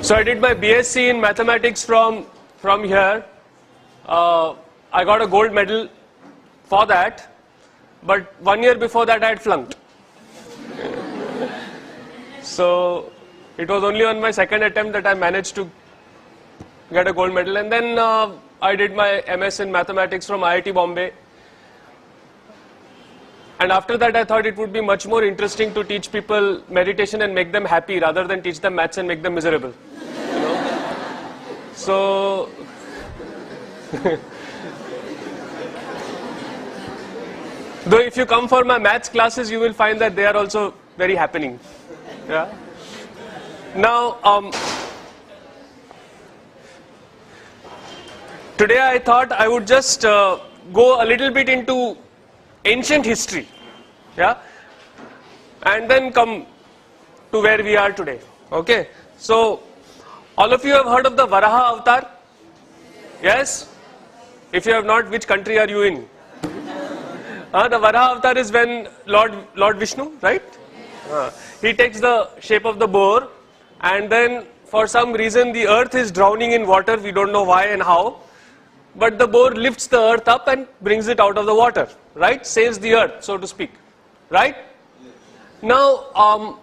So I did my BSc in mathematics from here. I got a gold medal for that, but 1 year before that I had flunked. So it was only on my second attempt that I managed to get a gold medal, and then I did my MS in mathematics from IIT Bombay. And after that I thought it would be much more interesting to teach people meditation and make them happy rather than teach them maths and make them miserable. You know? So though if you come for my maths classes, you will find that they are also very happening. Yeah. Now, today I thought I would just go a little bit into ancient history, yeah, and then come to where we are today. Okay. So, all of you have heard of the Varaha avatar? Yes? If you have not, which country are you in? The Varaha avatar is when Lord Vishnu, right? He takes the shape of the boar, and then for some reason the earth is drowning in water. We don't know why and how, but the boar lifts the earth up and brings it out of the water, right? Saves the earth, so to speak, right? Now,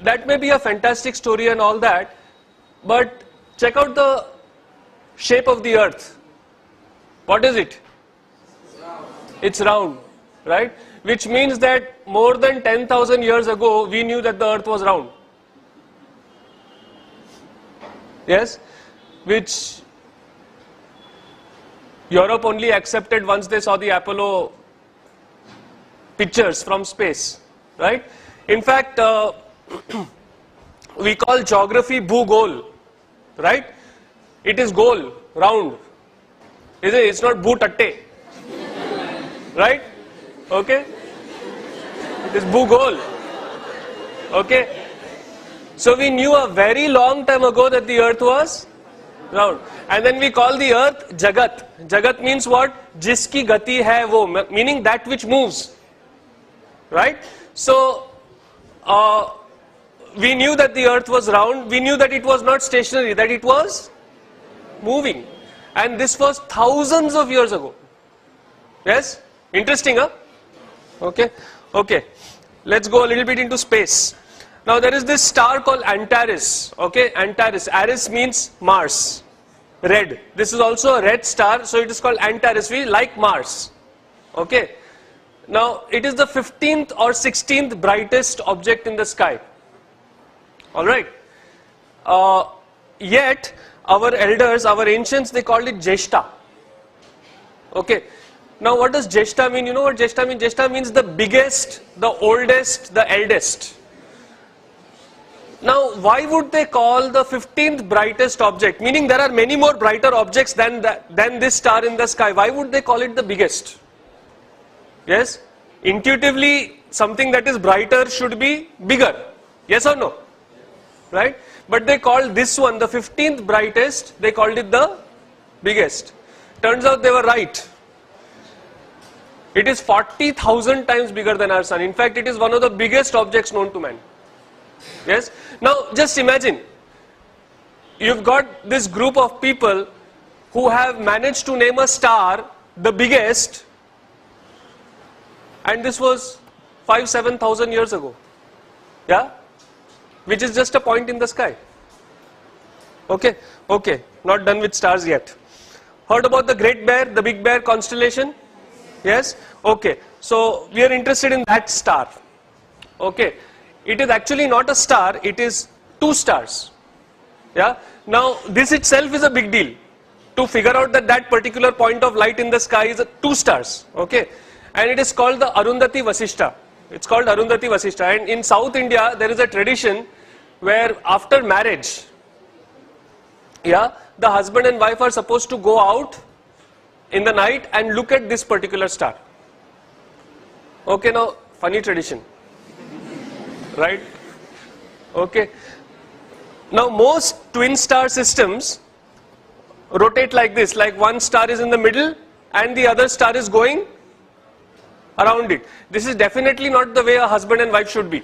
that may be a fantastic story and all that, but check out the shape of the earth. What is it? It's round, right? Which means that more than 10,000 years ago, we knew that the earth was round. Yes? Which Europe only accepted once they saw the Apollo pictures from space, right? In fact, we call geography Bhugol, right? It is goal, round. Is it? It's not Bhutatte, right? Okay? It is Bhugol. Okay? So we knew a very long time ago that the earth was round. And then we call the earth Jagat. Jagat means what? Jiski gati hai wo, meaning that which moves. Right? So, we knew that the earth was round. We knew that it was not stationary, that it was moving. And this was thousands of years ago. Yes? Interesting, huh? Okay? Okay. Let's go a little bit into space. Now there is this star called Antares. Okay? Antares. Ares means Mars. Red. This is also a red star, so it is called Antares. We like Mars. Okay? Now it is the 15th or 16th brightest object in the sky. Alright? Yet, our elders, our ancients, they called it Jeshta. Okay? Now what does Jeshta mean? You know what Jeshta means? Jeshta means the biggest, the oldest, the eldest. Now why would they call the 15th brightest object? Meaning there are many more brighter objects than this star in the sky. Why would they call it the biggest? Yes? Intuitively, something that is brighter should be bigger. Yes or no? Right? But they called this one, the 15th brightest, they called it the biggest. Turns out they were right. It is 40,000 times bigger than our sun. In fact, it is one of the biggest objects known to man. Yes? Now, just imagine, you've got this group of people who have managed to name a star the biggest, and this was 5,000-7,000 years ago. Yeah? Which is just a point in the sky. Okay? Okay. Not done with stars yet. Heard about the Great Bear, the Big Bear constellation? Yes? Okay. So, we are interested in that star. Okay. It is actually not a star, it is two stars. Yeah? Now, this itself is a big deal. To figure out that that particular point of light in the sky is two stars. Okay? And it is called the Arundhati Vasishta. It's called Arundhati Vasishta. And in South India, there is a tradition where after marriage, yeah, the husband and wife are supposed to go out in the night and look at this particular star. Okay, now, funny tradition. Right? Okay. Now, most twin star systems rotate like this, like one star is in the middle and the other star is going around it. This is definitely not the way a husband and wife should be.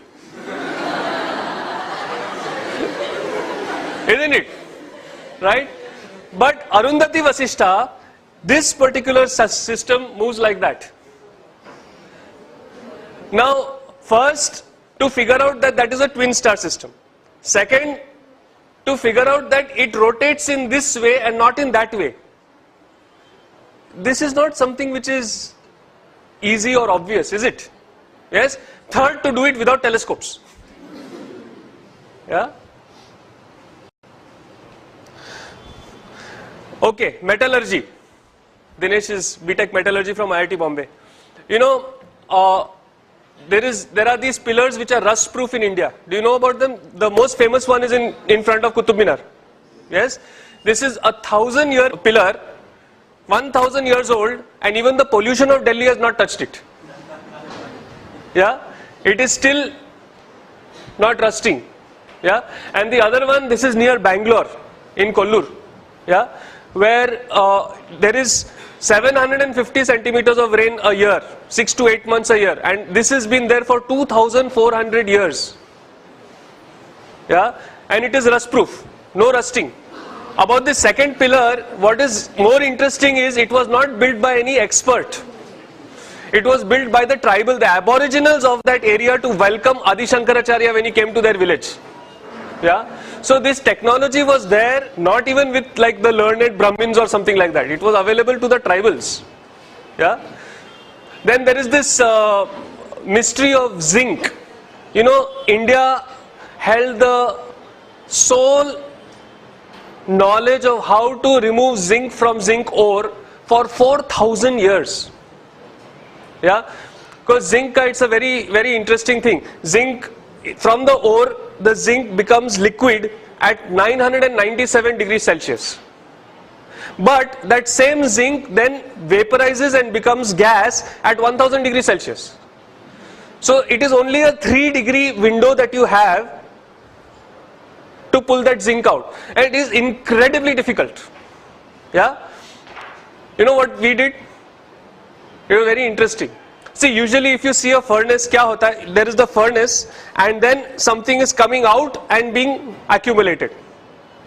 Isn't it? Right? But Arundhati Vasishtha, this particular system moves like that. Now, first, to figure out that that is a twin star system. Second, to figure out that it rotates in this way and not in that way. This is not something which is easy or obvious, is it? Yes. Third, to do it without telescopes. Yeah. Okay, metallurgy. Dinesh is BTech metallurgy from IIT Bombay. You know, there are these pillars which are rust proof in India. Do you know about them? The most famous one is in front of Qutub Minar. Yes. This is a 1,000-year pillar, 1,000 years old, and even the pollution of Delhi has not touched it. Yeah. It is still not rusting. Yeah. And the other one, this is near Bangalore in Kollur. Yeah. Where there is 750 centimeters of rain a year, 6 to 8 months a year, and this has been there for 2,400 years. Yeah, and it is rust proof, no rusting. About the second pillar, what is more interesting is it was not built by any expert. It was built by the tribal, the aboriginals of that area to welcome Adi Shankaracharya when he came to their village. Yeah. So this technology was there, not even with like the learned Brahmins or something like that. It was available to the tribals. Yeah. Then there is this mystery of zinc. You know, India held the sole knowledge of how to remove zinc from zinc ore for 4,000 years. Yeah. Because zinc, it's a very, very interesting thing. Zinc, from the ore, the zinc becomes liquid at 997 degrees Celsius. But that same zinc then vaporizes and becomes gas at 1000 degrees Celsius. So it is only a 3-degree window that you have to pull that zinc out. And it is incredibly difficult. Yeah? You know what we did? It was very interesting. See, usually if you see a furnace, kya hota hai? There is the furnace and then something is coming out and being accumulated.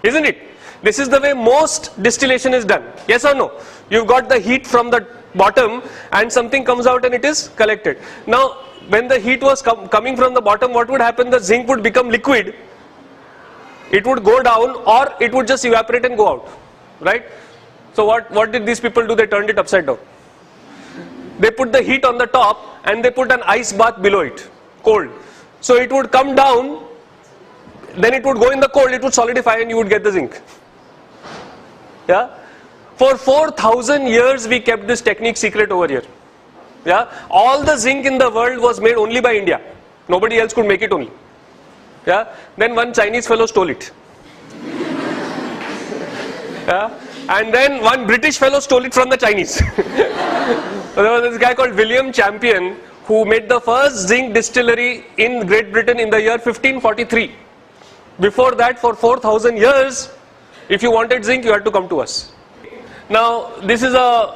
Isn't it? This is the way most distillation is done. Yes or no? You've got the heat from the bottom and something comes out and it is collected. Now, when the heat was coming from the bottom, what would happen? The zinc would become liquid. It would go down or it would just evaporate and go out. Right? So what did these people do? They turned it upside down. They put the heat on the top and they put an ice bath below it, cold. So it would come down, then it would go in the cold, it would solidify and you would get the zinc. Yeah? For 4,000 years we kept this technique secret over here. Yeah? All the zinc in the world was made only by India. Nobody else could make it only. Yeah? Then one Chinese fellow stole it. Yeah? And then one British fellow stole it from the Chinese. So there was this guy called William Champion who made the first zinc distillery in Great Britain in the year 1543. Before that, for 4,000 years, if you wanted zinc, you had to come to us. Now, this is a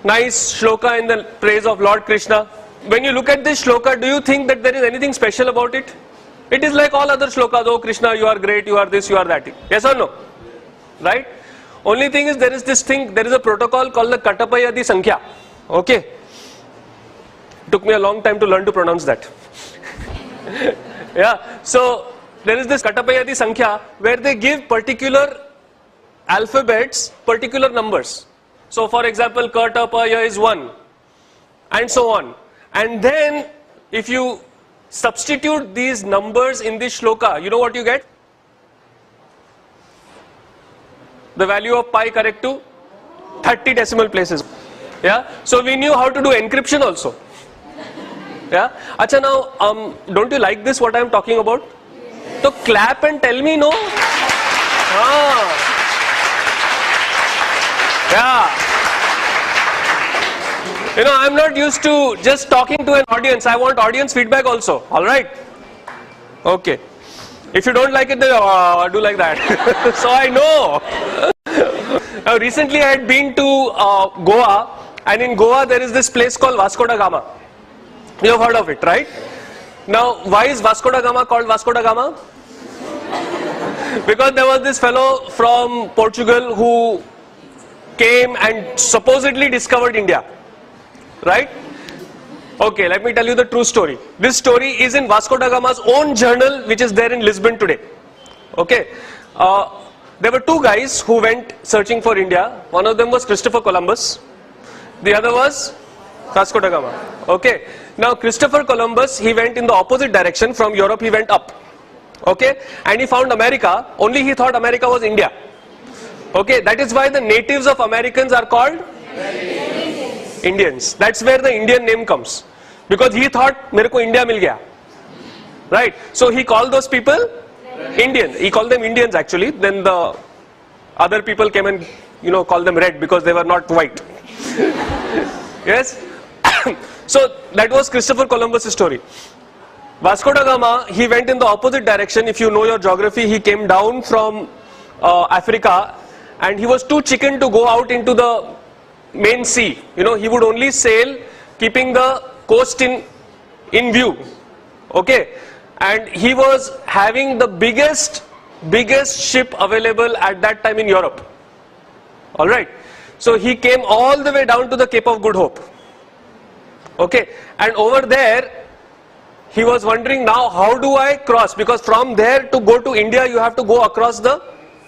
nice shloka in the praise of Lord Krishna. When you look at this shloka, do you think that there is anything special about it? It is like all other shlokas. Oh Krishna, you are great, you are this, you are that. Yes or no? Right? Only thing is there is this thing, there is a protocol called the Katapayadi Sankhya. Okay? Took me a long time to learn to pronounce that. Yeah, so there is this Katapayadi Sankhya where they give particular alphabets, particular numbers. So for example, Katapaya is 1 and so on. And then if you substitute these numbers in this shloka, you know what you get? The value of pi correct to 30 decimal places. Yeah. So we knew how to do encryption also. Yeah. Acha, now don't you like this what I am talking about? So clap and tell me no. Yeah. You know, I am not used to just talking to an audience. I want audience feedback also. All right. Okay. If you don't like it, then do like that. So I know. Now recently I had been to Goa, and in Goa there is this place called Vasco da Gama. You have heard of it, right? Now, why is Vasco da Gama called Vasco da Gama? Because there was this fellow from Portugal who came and supposedly discovered India, right? Okay, let me tell you the true story. This story is in Vasco da Gama's own journal, which is there in Lisbon today. Okay, there were two guys who went searching for India. One of them was Christopher Columbus. The other was Vasco da Gama. Okay, now Christopher Columbus, he went in the opposite direction. From Europe he went up. Okay, and he found America. Only he thought America was India. Okay, that is why the natives of Americans are called Indians. That's where the Indian name comes. Because he thought, मेरे को India मिल गया. Right? So he called those people Indian. He called them Indians actually. Then the other people came and, you know, called them red because they were not white. Yes? So that was Christopher Columbus' story. Vasco da Gama, he went in the opposite direction. If you know your geography, he came down from Africa, and he was too chicken to go out into the main sea. You know, he would only sail keeping the coast in view. Okay, and he was having the biggest ship available at that time in Europe. All right, so he came all the way down to the Cape of Good Hope. Okay, and over there he was wondering, now how do I cross, because from there to go to India you have to go across the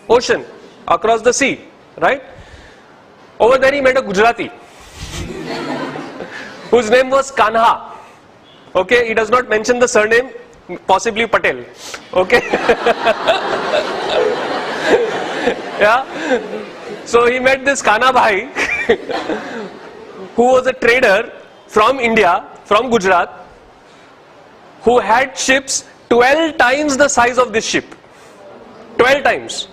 ocean, across the sea, right? Over there he met a Gujarati whose name was Kanha. Okay, he does not mention the surname, possibly Patel. Okay. Yeah. So he met this Kanha Bhai who was a trader from India, from Gujarat, who had ships 12 times the size of this ship. 12 times.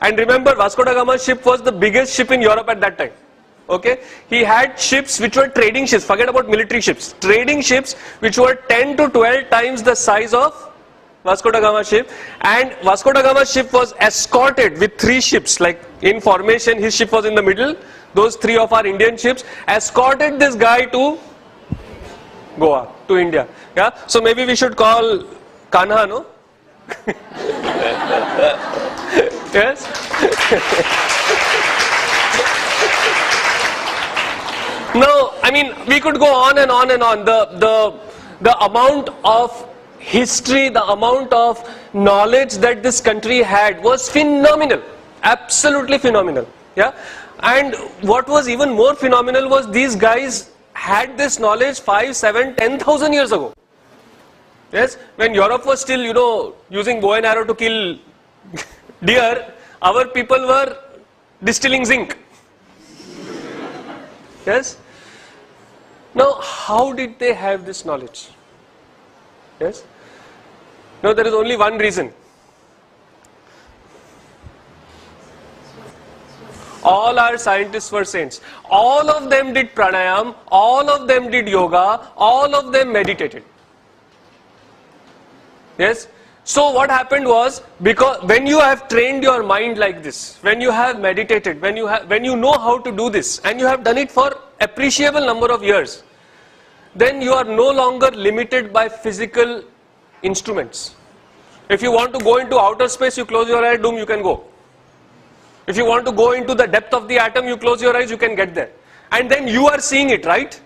And remember, Vasco da Gama's ship was the biggest ship in Europe at that time. Okay, he had ships which were trading ships, forget about military ships, trading ships which were 10 to 12 times the size of Vasco da Gama's ship. And Vasco da Gama's ship was escorted with 3 ships, like in formation. His ship was in the middle, those 3 of our Indian ships escorted this guy to Goa, to India. Yeah, so maybe we should call Kanha, no? Yes. No, I mean, we could go on and on and on. The amount of history, the amount of knowledge that this country had was phenomenal, absolutely phenomenal. Yeah, and what was even more phenomenal was these guys had this knowledge 5, 7, 10,000 years ago. Yes, when Europe was still, you know, using bow and arrow to kill deer, our people were distilling zinc. Yes. Now, how did they have this knowledge? Yes. No, there is only one reason. All our scientists were saints. All of them did pranayam, all of them did yoga, all of them meditated. Yes. So what happened was, because when you have trained your mind like this, when you have meditated, when you know how to do this, and you have done it for appreciable number of years, then you are no longer limited by physical instruments. If you want to go into outer space, you close your eyes, boom, you can go. If you want to go into the depth of the atom, you close your eyes, you can get there. And then you are seeing it, right?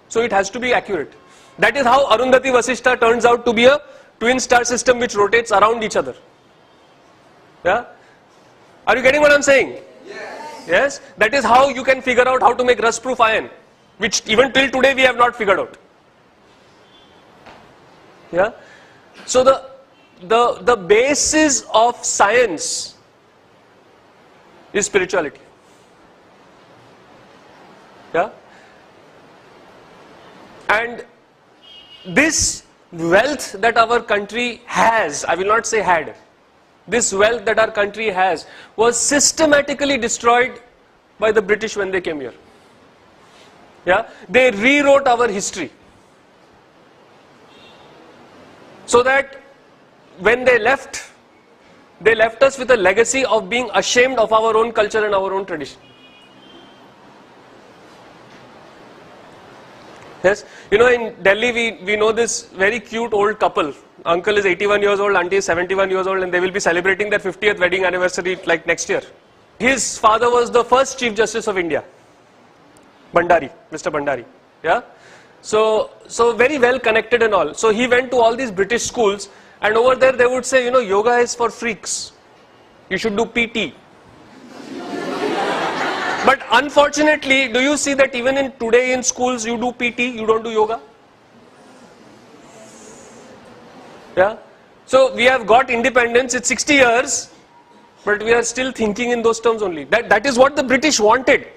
So it has to be accurate. That is how Arundhati Vasishtha turns out to be a twin star system which rotates around each other. Yeah? Are you getting what I'm saying? Yes. Yes? That is how you can figure out how to make rust-proof iron, which even till today we have not figured out. Yeah? So the basis of science is spirituality. Yeah? And this wealth that our country has, I will not say had, this wealth that our country has was systematically destroyed by the British when they came here. Yeah? They rewrote our history. So that when they left us with a legacy of being ashamed of our own culture and our own tradition. Yes, you know, in Delhi we know this very cute old couple. Uncle is 81 years old, auntie is 71 years old, and they will be celebrating their 50th wedding anniversary like next year. His father was the first Chief Justice of India, Bhandari, Mr. Bhandari. Yeah, so very well connected and all. So he went to all these British schools, and over there they would say, you know, yoga is for freaks. You should do PT. But unfortunately, do you see that even in today in schools you do PT, you don't do yoga? Yeah. So we have got independence, it's 60 years, but we are still thinking in those terms only. That is what the British wanted.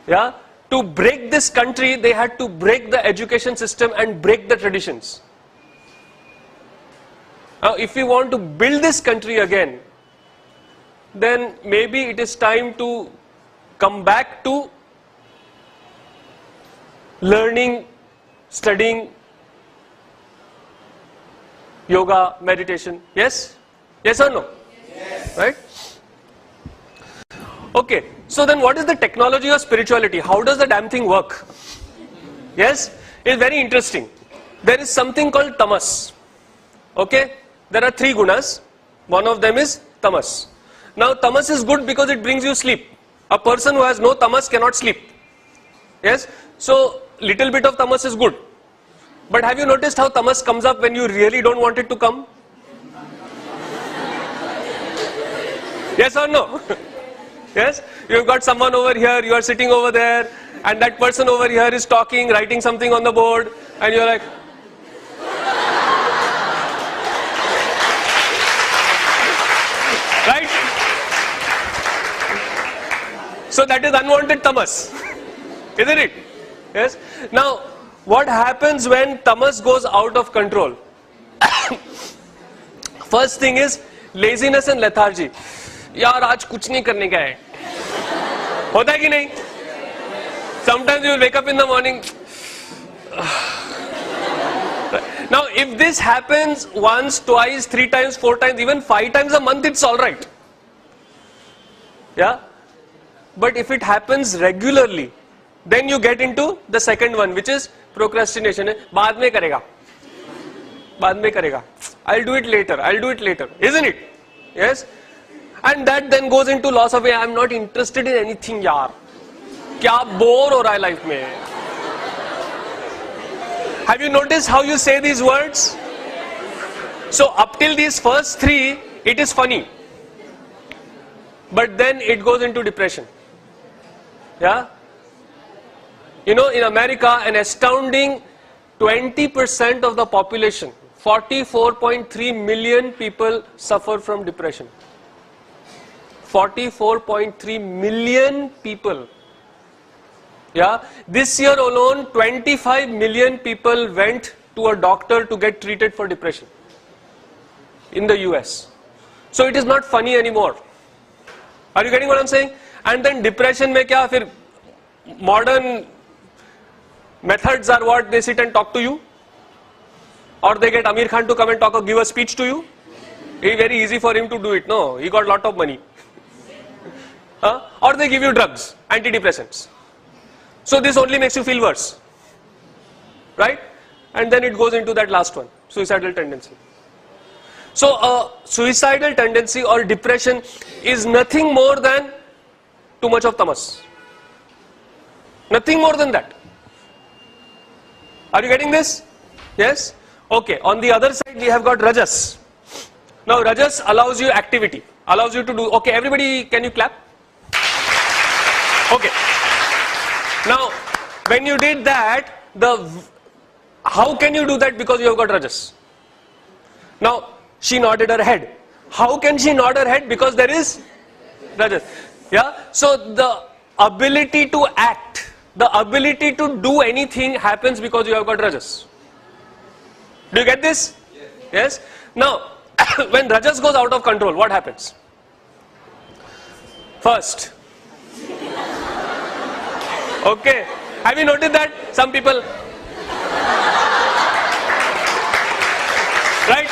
Yeah. To break this country, they had to break the education system and break the traditions. Now, if we want to build this country again, then maybe it is time to come back to learning, studying yoga, meditation. Yes? Yes or no? Yes. Right? Okay. So then what is the technology of spirituality? How does the damn thing work? Yes? It's very interesting. There is something called tamas. Okay? There are 3 gunas. One of them is tamas. Now tamas is good because it brings you sleep. A person who has no tamas cannot sleep. Yes? So little bit of tamas is good. But have you noticed how tamas comes up when you really don't want it to come? Yes or no? Yes? You've got someone over here, you are sitting over there, and that person over here is talking, writing something on the board, and you're like, right? So that is unwanted tamas, isn't it? Yes? Now, what happens when tamas goes out of control? First thing is laziness and lethargy. यार आज कुछ नहीं करने का है, होता है कि नहीं? Sometimes you will wake up in the morning. Now, if this happens once, twice, 3 times, 4 times, even 5 times a month, it's all right. Yeah? But if it happens regularly, then you get into the second one, which is procrastination. बाद में करेगा, बाद में करेगा. I'll do it later. I'll do it later. Isn't it? Yes? And that then goes into loss of way. I'm not interested in anything, यार. क्या bore हो रहा है life में? Have you noticed how you say these words? So up till these first 3, it is funny. But then it goes into depression. Yeah? You know, in America, an astounding 20% of the population, 44.3 million people suffer from depression. 44.3 million people. Yeah, this year alone 25 million people went to a doctor to get treated for depression in the US. So it is not funny anymore. Are you getting what I'm saying? And then depression mein kya, fir modern methods are what? They sit and talk to you, or they get Amir Khan to come and talk or give a speech to you. It's very easy for him to do it. No, he got lot of money. Or they give you drugs, antidepressants. So this only makes you feel worse, right? And then it goes into that last one, suicidal tendency. So a suicidal tendency or depression is nothing more than too much of tamas. Nothing more than that. Are you getting this? Yes? Okay, on the other side we have got rajas. Now rajas allows you activity, allows you to do, okay, everybody can you clap? Okay. Now, when you did that, how can you do that because you have got rajas? Now, she nodded her head. How can she nod her head? Because there is rajas. Yeah? So, the ability to act, the ability to do anything happens because you have got rajas. Do you get this? Yes? Now, when rajas goes out of control, what happens? First, okay, have you noticed that some people, right,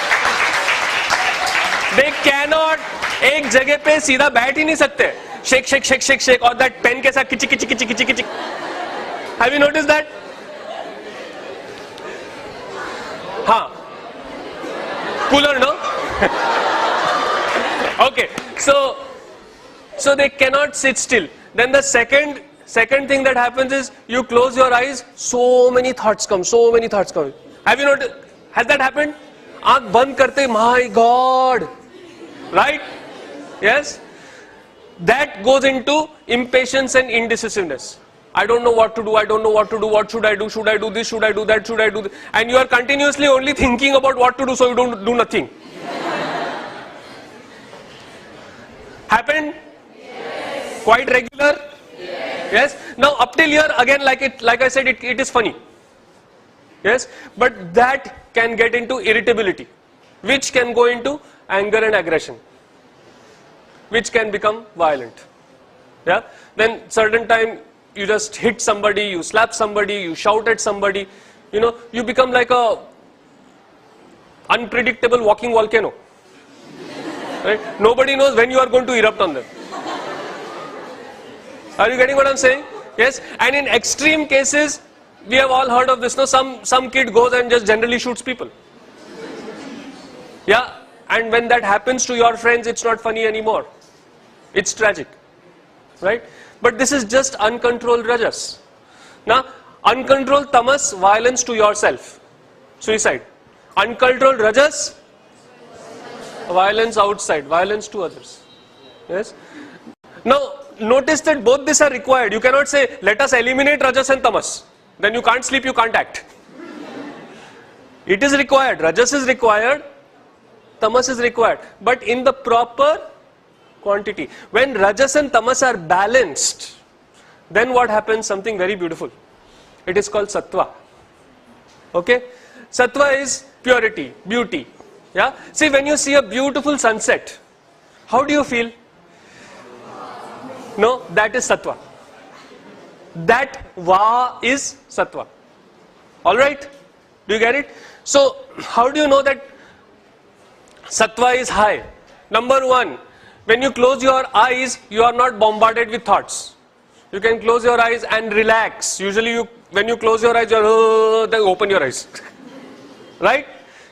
they cannot एक जगह पे सीधा बैठ ही नहीं सकते, shake shake shake shake shake, और that pen के साथ किची किची किची किची किची, Have you noticed that? Huh. Cooler, no? Okay, so they cannot sit still. Then the second thing that happens is you close your eyes, so many thoughts come. Have you noticed? Has that happened? Aankh band karte, my God, right? Yes? That goes into impatience and indecisiveness. I don't know what to do, what should I do this, should I do that, should I do this? And you are continuously only thinking about what to do, so you don't do nothing. Happened? Yes. Quite regular? Yes. Now up till here, again, like I said, it is funny. Yes, but that can get into irritability, which can go into anger and aggression, which can become violent. Yeah. Then certain time you just hit somebody, you slap somebody, you shout at somebody, you become like a unpredictable walking volcano. Right? Nobody knows when you are going to erupt on them. Are you getting what I'm saying? Yes. And in extreme cases, we have all heard of this. No, some kid goes and just generally shoots people. Yeah. And when that happens to your friends, it's not funny anymore. It's tragic. Right? But this is just uncontrolled rajas. Now, uncontrolled tamas, violence to yourself. Suicide. Uncontrolled rajas, violence outside, violence to others. Yes. Now, notice that both these are required. You cannot say, let us eliminate rajas and tamas. Then you can't sleep, you can't act. It is required. Rajas is required, tamas is required. But in the proper quantity. When rajas and tamas are balanced, then what happens? Something very beautiful. It is called sattva. Okay? Sattva is purity, beauty. Yeah? See, when you see a beautiful sunset, how do you feel? No, that is sattva. That va is sattva. Alright? Do you get it? So, how do you know that sattva is high? Number one, when you close your eyes, you are not bombarded with thoughts. You can close your eyes and relax. Usually, when you close your eyes, then open your eyes. Right?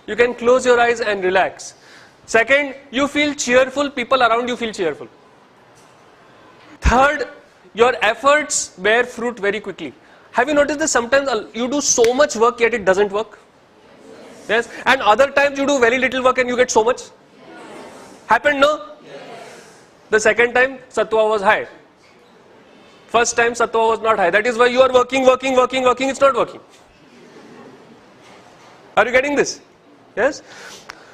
You can close your eyes and relax. Second, you feel cheerful, people around you feel cheerful. Third, your efforts bear fruit very quickly. Have you noticed that sometimes you do so much work yet it doesn't work? Yes. And other times you do very little work and you get so much? Happened, no? The second time, sattva was high. First time, sattva was not high. That is why you are working, it's not working. Are you getting this? Yes?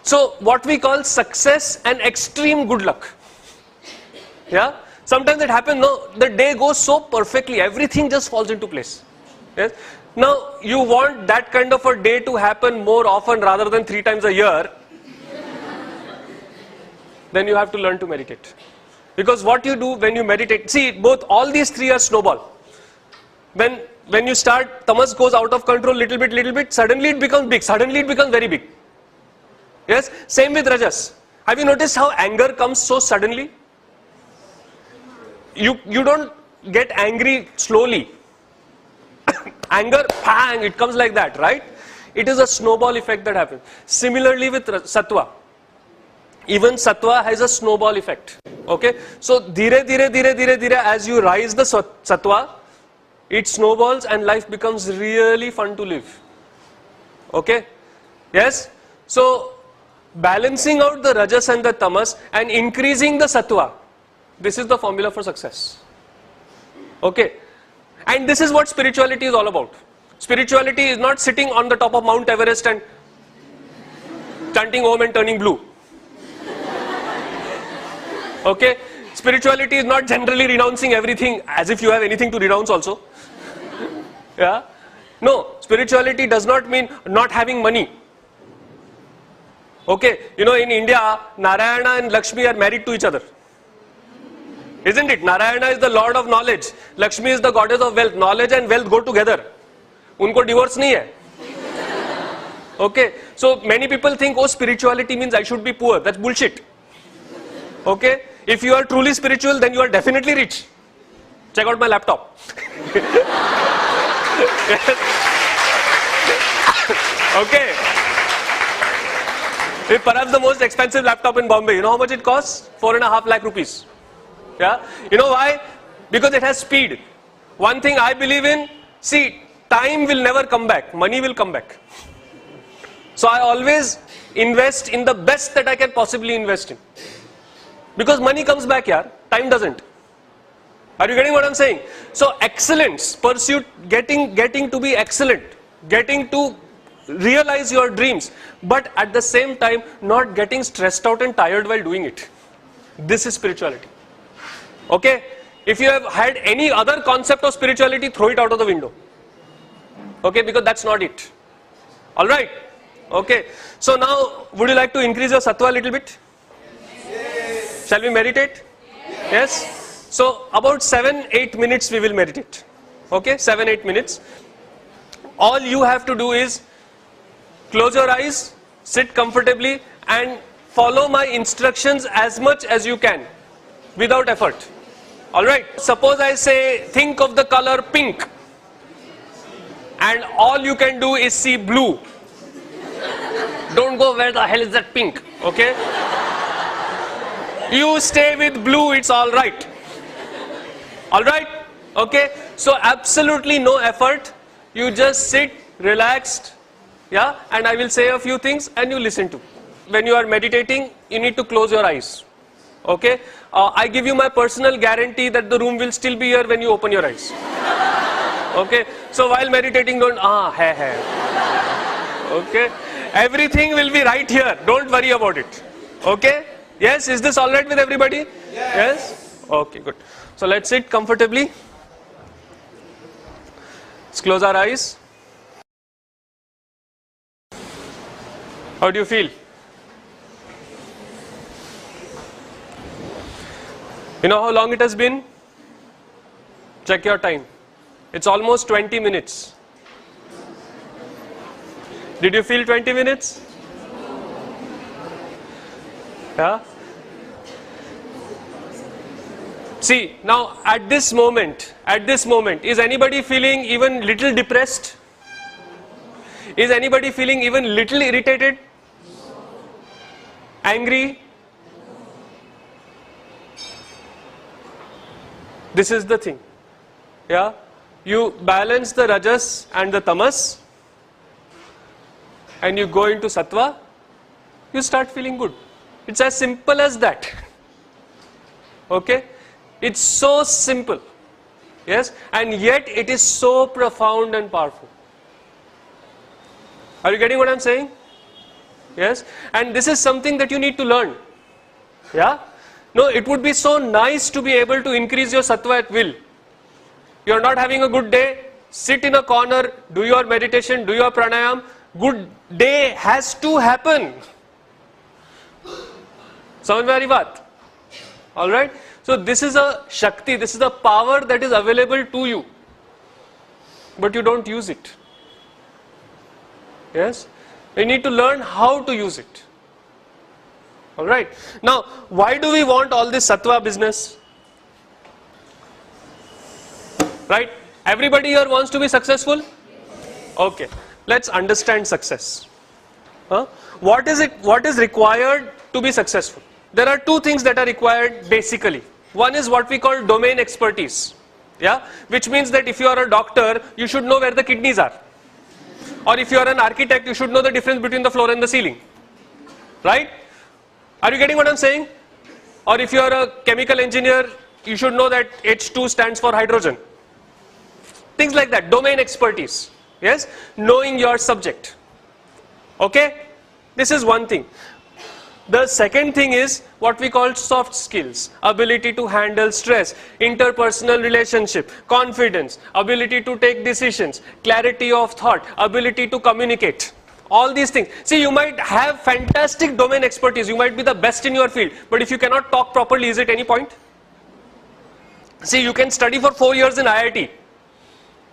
So, what we call success and extreme good luck. Yeah? Sometimes it happens, no, the day goes so perfectly, everything just falls into place. Yes? Now, you want that kind of a day to happen more often rather than 3 times a year, then you have to learn to meditate. Because what you do when you meditate, see, all these 3 are snowball. When you start, tamas goes out of control little bit, suddenly it becomes big, suddenly it becomes very big. Yes? Same with rajas. Have you noticed how anger comes so suddenly? You don't get angry slowly. Anger, bang, it comes like that, right? It is a snowball effect that happens. Similarly with sattva. Even sattva has a snowball effect. Okay? So, dhire, as you rise the sattva, it snowballs and life becomes really fun to live. Okay? Yes? So, balancing out the rajas and the tamas and increasing the sattva. This is the formula for success. Okay? And this is what spirituality is all about. Spirituality is not sitting on the top of Mount Everest and chanting Om and turning blue. Okay? Spirituality is not generally renouncing everything as if you have anything to renounce also. Yeah? No, spirituality does not mean not having money. Okay? You know, in India, Narayana and Lakshmi are married to each other. Isn't it? Narayana is the Lord of knowledge. Lakshmi is the goddess of wealth. Knowledge and wealth go together. Unko divorce nahi hai. Okay? So, many people think, oh, spirituality means I should be poor. That's bullshit. Okay? If you are truly spiritual, then you are definitely rich. Check out my laptop. Okay. It's perhaps the most expensive laptop in Bombay. You know how much it costs? 4.5 lakh rupees. Yeah. You know why? Because it has speed. One thing I believe in, see, time will never come back. Money will come back. So I always invest in the best that I can possibly invest in. Because money comes back, yaar. Time doesn't. Are you getting what I'm saying? So excellence, pursuit, getting to be excellent, getting to realize your dreams, but at the same time not getting stressed out and tired while doing it. This is spirituality. Okay? If you have had any other concept of spirituality, throw it out of the window. Okay? Because that's not it. Alright? Okay. So now, would you like to increase your sattva a little bit? Yes. Shall we meditate? Yes? So about 7-8 minutes we will meditate. Okay? 7-8 minutes. All you have to do is close your eyes, sit comfortably and follow my instructions as much as you can without effort. Alright? Suppose I say think of the color pink and all you can do is see blue. Don't go where the hell is that pink. Okay? You stay with blue, it's alright. Alright? Okay? So absolutely no effort. You just sit relaxed. Yeah, and I will say a few things and you listen to. When you are meditating, you need to close your eyes. Okay? I give you my personal guarantee that the room will still be here when you open your eyes. Okay? So while meditating, don't, hai. Okay? Everything will be right here. Don't worry about it. Okay? Yes? Is this alright with everybody? Yes? Okay, good. So let's sit comfortably. Let's close our eyes. How do you feel? You know how long it has been? Check your time. It's almost 20 minutes. Did you feel 20 minutes? Yeah? See, now at this moment, is anybody feeling even little depressed? Is anybody feeling even little irritated? Angry? This is the thing. Yeah? You balance the rajas and the tamas and you go into sattva, you start feeling good. It's as simple as that. Okay? It's so simple. Yes? And yet it is so profound and powerful. Are you getting what I'm saying? Yes? And this is something that you need to learn. Yeah? No, it would be so nice to be able to increase your sattva at will. You're not having a good day, sit in a corner, do your meditation, do your pranayam. Good day has to happen. Samajh mein aa rahi baat? Alright? So this is a Shakti, this is a power that is available to you. But you don't use it. Yes? You need to learn how to use it. Alright? Now, why do we want all this sattva business? Right? Everybody here wants to be successful? Okay. Let's understand success. What is required to be successful? There are two things that are required basically. One is what we call domain expertise. Yeah? Which means that if you are a doctor, you should know where the kidneys are. Or if you are an architect, you should know the difference between the floor and the ceiling. Right? Are you getting what I'm saying? Or if you are a chemical engineer, you should know that H2 stands for hydrogen. Things like that, domain expertise. Yes? Knowing your subject. Okay? This is one thing. The second thing is what we call soft skills. Ability to handle stress, interpersonal relationship, confidence, ability to take decisions, clarity of thought, ability to communicate. All these things. See, you might have fantastic domain expertise. You might be the best in your field. But if you cannot talk properly, is it any point? See, you can study for 4 years in IIT.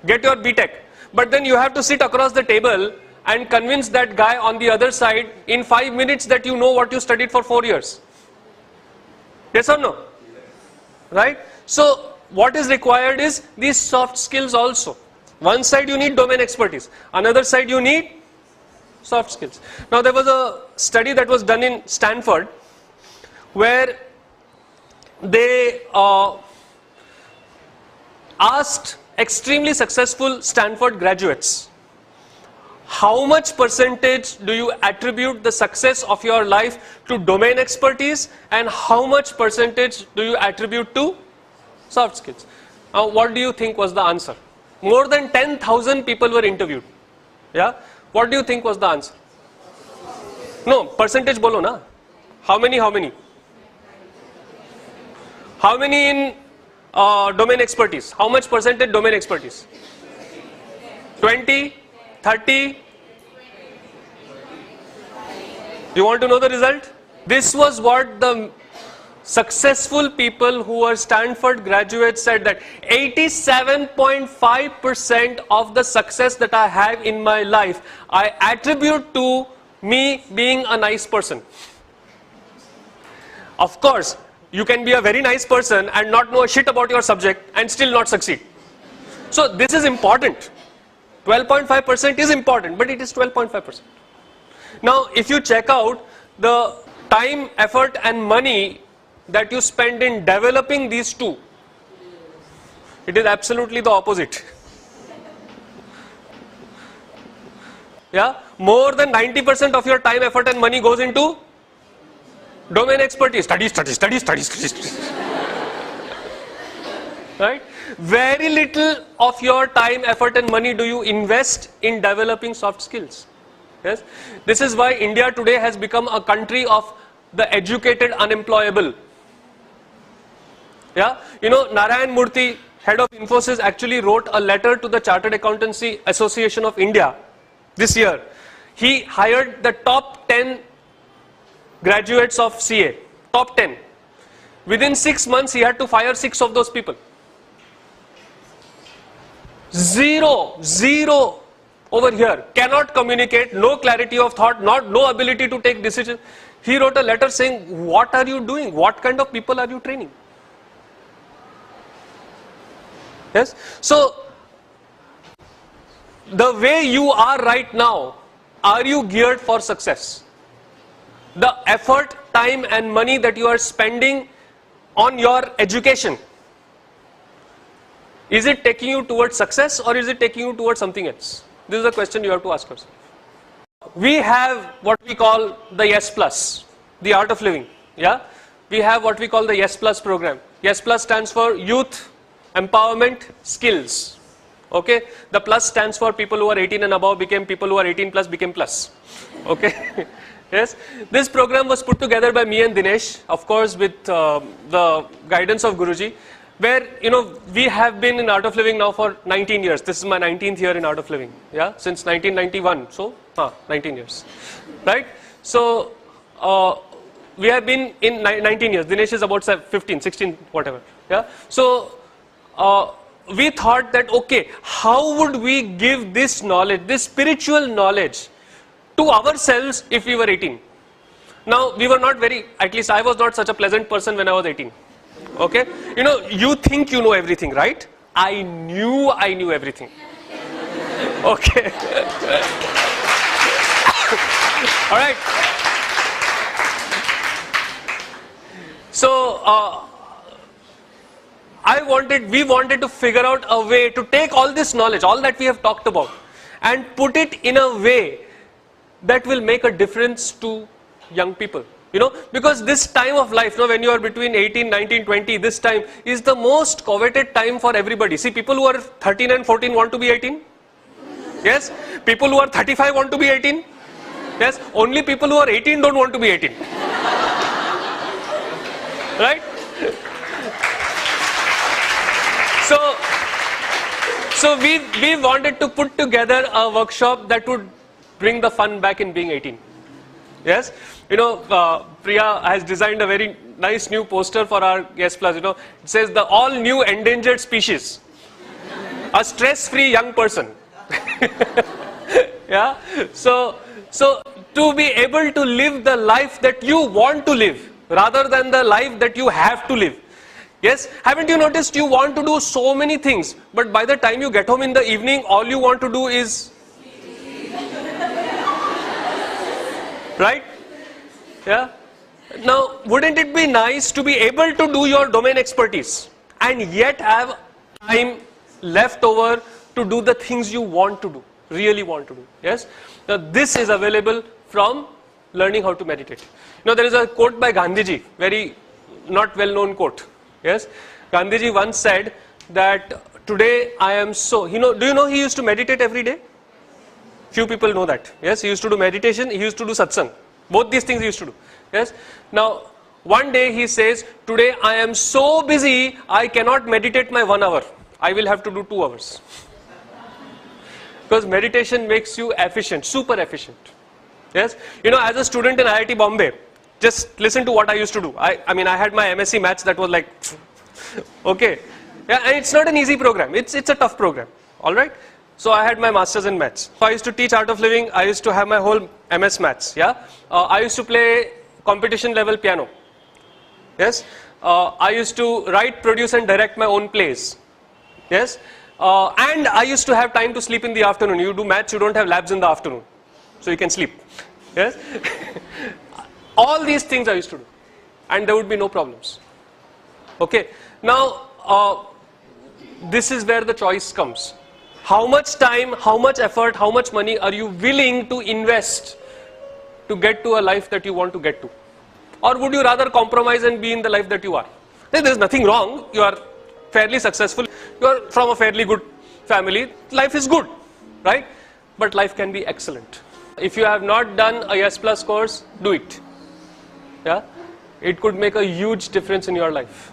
Get your BTech. But then you have to sit across the table and convince that guy on the other side in 5 minutes that you know what you studied for 4 years. Yes or no? Right? So, what is required is these soft skills also. One side you need domain expertise, another side you need soft skills. Now there was a study that was done in Stanford where they asked extremely successful Stanford graduates, how much percentage do you attribute the success of your life to domain expertise and how much percentage do you attribute to soft skills? Now what do you think was the answer? More than 10,000 people were interviewed. Yeah? What do you think was the answer? No, percentage bolo na. How many? How many in domain expertise? How much percentage domain expertise? 20? 30? You want to know the result? This was what the successful people who were Stanford graduates said, that 87.5% of the success that I have in my life, I attribute to me being a nice person. Of course, you can be a very nice person and not know a shit about your subject and still not succeed. So this is important. 12.5% is important, but it is 12.5%. Now, if you check out the time, effort and money that you spend in developing these two, it is absolutely the opposite. Yeah, more than 90% of your time, effort and money goes into domain expertise. Study. Right? Very little of your time, effort and money do you invest in developing soft skills. Yes? This is why India today has become a country of the educated unemployable. Yeah? You know, Narayan Murthy, head of Infosys, actually wrote a letter to the Chartered Accountancy Association of India this year. He hired the top 10 graduates of CA, top 10. Within 6 months, he had to fire 6 of those people. Zero over here. Cannot communicate, no clarity of thought, no ability to take decisions. He wrote a letter saying, what are you doing? What kind of people are you training? Yes? So, the way you are right now, are you geared for success? The effort, time and money that you are spending on your education, is it taking you towards success or is it taking you towards something else? This is a question you have to ask yourself. We have what we call the Yes Plus, the art of living. Yeah, we have what we call the Yes Plus program. Yes Plus stands for Youth Empowerment Skills. Okay, the plus stands for people who are 18 and above became people who are 18 plus became plus. Okay. Yes, this program was put together by me and Dinesh, of course with the guidance of Guruji, where, you know, we have been in Art of Living now for 19 years. This is my 19th year in Art of Living, yeah, since 1991, so 19 years, right? So, we have been in 19 years, Dinesh is about 15, 16, whatever, yeah. So, we thought that, okay, how would we give this knowledge, this spiritual knowledge to ourselves if we were 18? Now, we were not very, at least I was not such a pleasant person when I was 18. Okay? You know, you think you know everything, right? I knew everything. Okay. Alright. So, we wanted to figure out a way to take all this knowledge, all that we have talked about, and put it in a way that will make a difference to young people. You know, because this time of life, you know, when you are between 18, 19, 20, this time is the most coveted time for everybody. See, people who are 13 and 14 want to be 18. Yes? People who are 35 want to be 18. Yes? Only people who are 18 don't want to be 18. Right? So we wanted to put together a workshop that would bring the fun back in being 18. Yes? You know, Priya has designed a very nice new poster for our Yes Plus. You know, it says the all new endangered species, a stress-free young person. Yeah. So to be able to live the life that you want to live, rather than the life that you have to live. Yes, haven't you noticed you want to do so many things, but by the time you get home in the evening, all you want to do is right? Yeah. Now, wouldn't it be nice to be able to do your domain expertise and yet have time left over to do the things you want to do, really want to do? Yes. Now, this is available from learning how to meditate. You know, there is a quote by Gandhiji, very not well-known quote. Yes. Gandhiji once said that today I am so, do you know he used to meditate every day? Few people know that. Yes, he used to do meditation, he used to do satsang. Both these things he used to do. Yes. Now, one day he says, today I am so busy, I cannot meditate my 1 hour. I will have to do 2 hours. Because meditation makes you efficient, super efficient. Yes. You know, as a student in IIT Bombay, just listen to what I used to do. I mean, I had my MSc Maths that was like, okay. Yeah, and it's not an easy program. It's a tough program. All right. So I had my masters in maths. So I used to teach Art of Living. I used to have my whole MS Maths. Yeah. I used to play competition level piano. Yes. I used to write, produce and direct my own plays. Yes. And I used to have time to sleep in the afternoon. You do maths, you don't have labs in the afternoon. So you can sleep. Yes. All these things I used to do. And there would be no problems. Okay. Now, this is where the choice comes. How much time, how much effort, how much money are you willing to invest to get to a life that you want to get to? Or would you rather compromise and be in the life that you are? There is nothing wrong. You are fairly successful. You are from a fairly good family. Life is good, right? But life can be excellent. If you have not done a Yes Plus course, do it. Yeah? It could make a huge difference in your life.